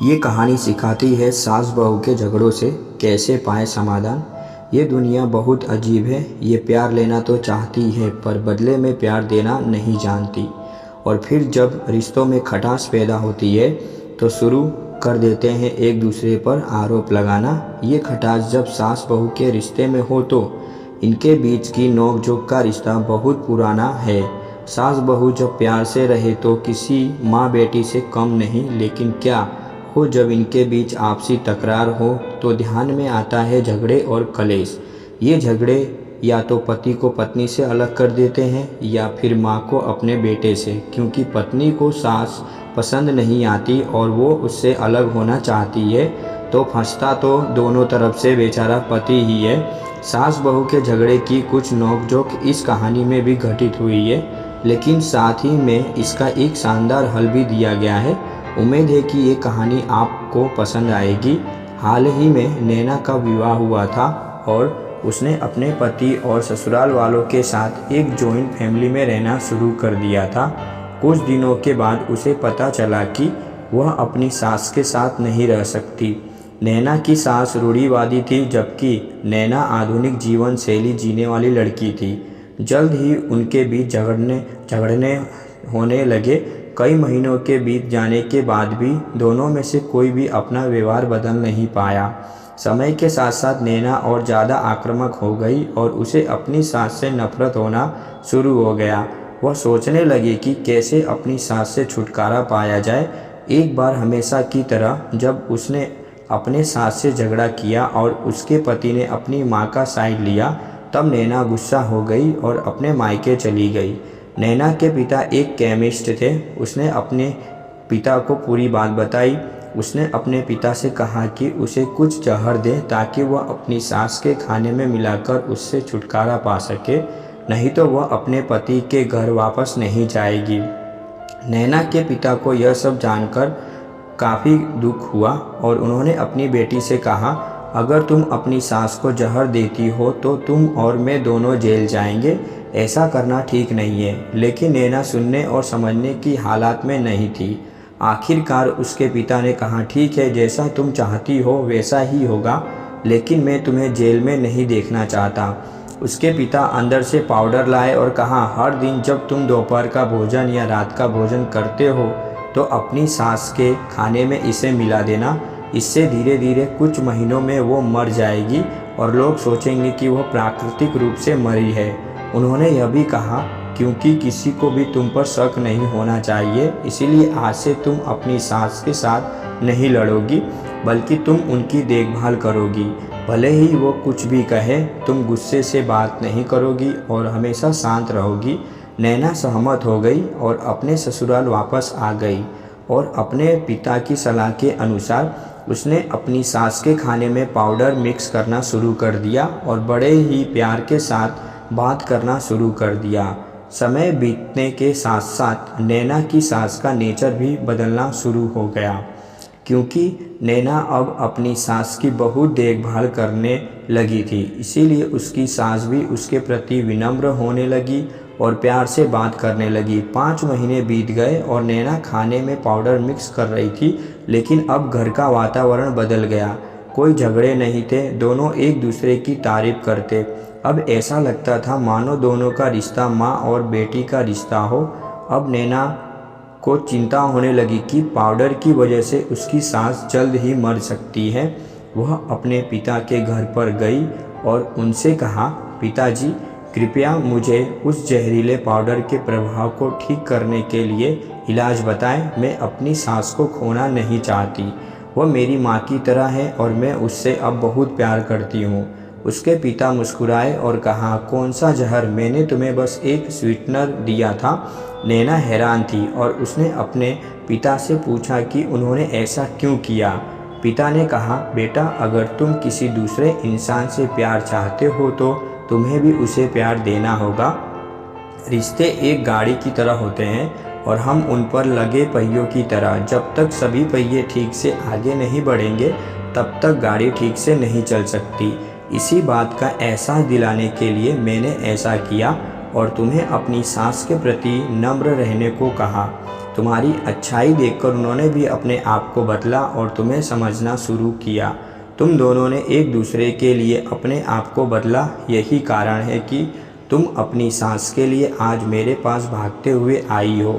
ये कहानी सिखाती है सास बहू के झगड़ों से कैसे पाए समाधान। ये दुनिया बहुत अजीब है। ये प्यार लेना तो चाहती है पर बदले में प्यार देना नहीं जानती। और फिर जब रिश्तों में खटास पैदा होती है तो शुरू कर देते हैं एक दूसरे पर आरोप लगाना। ये खटास जब सास बहू के रिश्ते में हो तो इनके बीच की नोक-झोंक का रिश्ता बहुत पुराना है। सास बहू जब प्यार से रहे तो किसी माँ बेटी से कम नहीं, लेकिन क्या हो जब इनके बीच आपसी तकरार हो तो ध्यान में आता है झगड़े और कलेश। ये झगड़े या तो पति को पत्नी से अलग कर देते हैं या फिर माँ को अपने बेटे से, क्योंकि पत्नी को सास पसंद नहीं आती और वो उससे अलग होना चाहती है। तो फंसता तो दोनों तरफ से बेचारा पति ही है। सास बहू के झगड़े की कुछ नोक-झोंक इस कहानी में भी घटित हुई है, लेकिन साथ ही में इसका एक शानदार हल भी दिया गया है। उम्मीद है कि ये कहानी आपको पसंद आएगी। हाल ही में नैना का विवाह हुआ था और उसने अपने पति और ससुराल वालों के साथ एक जॉइंट फैमिली में रहना शुरू कर दिया था। कुछ दिनों के बाद उसे पता चला कि वह अपनी सास के साथ नहीं रह सकती। नैना की सास रूढ़िवादी थी, जबकि नैना आधुनिक जीवन शैली जीने वाली लड़की थी। जल्द ही उनके बीच झगड़ने होने लगे। कई महीनों के बीत जाने के बाद भी दोनों में से कोई भी अपना व्यवहार बदल नहीं पाया। समय के साथ साथ नैना और ज़्यादा आक्रामक हो गई और उसे अपनी सास से नफरत होना शुरू हो गया। वह सोचने लगी कि कैसे अपनी सास से छुटकारा पाया जाए। एक बार हमेशा की तरह जब उसने अपने सास से झगड़ा किया और उसके पति ने अपनी माँ का साइड लिया, तब नैना गुस्सा हो गई और अपने मायके चली गई। नैना के पिता एक केमिस्ट थे। उसने अपने पिता को पूरी बात बताई। उसने अपने पिता से कहा कि उसे कुछ जहर दे ताकि वह अपनी सास के खाने में मिलाकर उससे छुटकारा पा सके, नहीं तो वह अपने पति के घर वापस नहीं जाएगी। नैना के पिता को यह सब जानकर काफ़ी दुख हुआ और उन्होंने अपनी बेटी से कहा, अगर तुम अपनी सास को जहर देती हो तो तुम और मैं दोनों जेल जाएंगे। ऐसा करना ठीक नहीं है। लेकिन नैना सुनने और समझने की हालत में नहीं थी। आखिरकार उसके पिता ने कहा, ठीक है, जैसा तुम चाहती हो वैसा ही होगा, लेकिन मैं तुम्हें जेल में नहीं देखना चाहता। उसके पिता अंदर से पाउडर लाए और कहा, हर दिन जब तुम दोपहर का भोजन या रात का भोजन करते हो तो अपनी सास के खाने में इसे मिला देना। इससे धीरे धीरे कुछ महीनों में वो मर जाएगी और लोग सोचेंगे कि वह प्राकृतिक रूप से मरी है। उन्होंने यह भी कहा, क्योंकि किसी को भी तुम पर शक नहीं होना चाहिए, इसीलिए आज से तुम अपनी सास के साथ नहीं लड़ोगी, बल्कि तुम उनकी देखभाल करोगी। भले ही वो कुछ भी कहे, तुम गुस्से से बात नहीं करोगी और हमेशा शांत रहोगी। नैना सहमत हो गई और अपने ससुराल वापस आ गई और अपने पिता की सलाह के अनुसार उसने अपनी सास के खाने में पाउडर मिक्स करना शुरू कर दिया और बड़े ही प्यार के साथ बात करना शुरू कर दिया। समय बीतने के साथ साथ नैना की सास का नेचर भी बदलना शुरू हो गया, क्योंकि नैना अब अपनी सास की बहुत देखभाल करने लगी थी। इसीलिए उसकी सास भी उसके प्रति विनम्र होने लगी और प्यार से बात करने लगी। 5 महीने बीत गए और नैना खाने में पाउडर मिक्स कर रही थी, लेकिन अब घर का वातावरण बदल गया। कोई झगड़े नहीं थे, दोनों एक दूसरे की तारीफ करते। अब ऐसा लगता था मानो दोनों का रिश्ता माँ और बेटी का रिश्ता हो। अब नैना को चिंता होने लगी कि पाउडर की वजह से उसकी सास जल्द ही मर सकती है। वह अपने पिता के घर पर गई और उनसे कहा, पिताजी, कृपया मुझे उस जहरीले पाउडर के प्रभाव को ठीक करने के लिए इलाज बताएं। मैं अपनी सास को खोना नहीं चाहती। वह मेरी माँ की तरह है और मैं उससे अब बहुत प्यार करती हूँ। उसके पिता मुस्कुराए और कहा, कौन सा जहर? मैंने तुम्हें बस एक स्वीटनर दिया था। नैना हैरान थी और उसने अपने पिता से पूछा कि उन्होंने ऐसा क्यों किया। पिता ने कहा, बेटा, अगर तुम किसी दूसरे इंसान से प्यार चाहते हो तो तुम्हें भी उसे प्यार देना होगा। रिश्ते एक गाड़ी की तरह होते हैं और हम उन पर लगे पहियों की तरह। जब तक सभी पहिए ठीक से आगे नहीं बढ़ेंगे तब तक गाड़ी ठीक से नहीं चल सकती। इसी बात का एहसास दिलाने के लिए मैंने ऐसा किया और तुम्हें अपनी सास के प्रति नम्र रहने को कहा। तुम्हारी अच्छाई देखकर उन्होंने भी अपने आप को बदला और तुम्हें समझना शुरू किया। तुम दोनों ने एक दूसरे के लिए अपने आप को बदला। यही कारण है कि तुम अपनी सांस के लिए आज मेरे पास भागते हुए आई हो।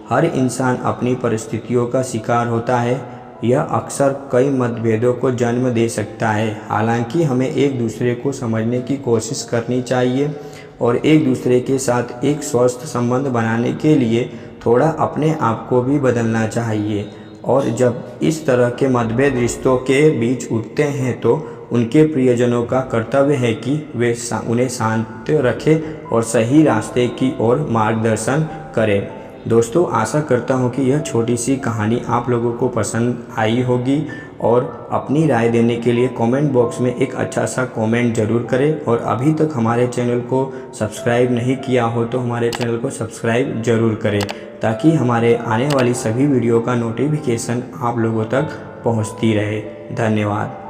हर इंसान अपनी परिस्थितियों का शिकार होता है। यह अक्सर कई मतभेदों को जन्म दे सकता है। हालांकि हमें एक दूसरे को समझने की कोशिश करनी चाहिए और एक दूसरे के साथ एक स्वस्थ संबंध बनाने के लिए थोड़ा अपने आप को भी बदलना चाहिए। और जब इस तरह के मतभेद रिश्तों के बीच उठते हैं तो उनके प्रियजनों का कर्तव्य है कि वे उन्हें शांत रखें और सही रास्ते की ओर मार्गदर्शन करें। दोस्तों, आशा करता हूँ कि यह छोटी सी कहानी आप लोगों को पसंद आई होगी और अपनी राय देने के लिए कमेंट बॉक्स में एक अच्छा सा कमेंट ज़रूर करें। और अभी तक हमारे चैनल को सब्सक्राइब नहीं किया हो तो हमारे चैनल को सब्सक्राइब ज़रूर करें, ताकि हमारे आने वाली सभी वीडियो का नोटिफिकेशन आप लोगों तक पहुंचती रहे। धन्यवाद।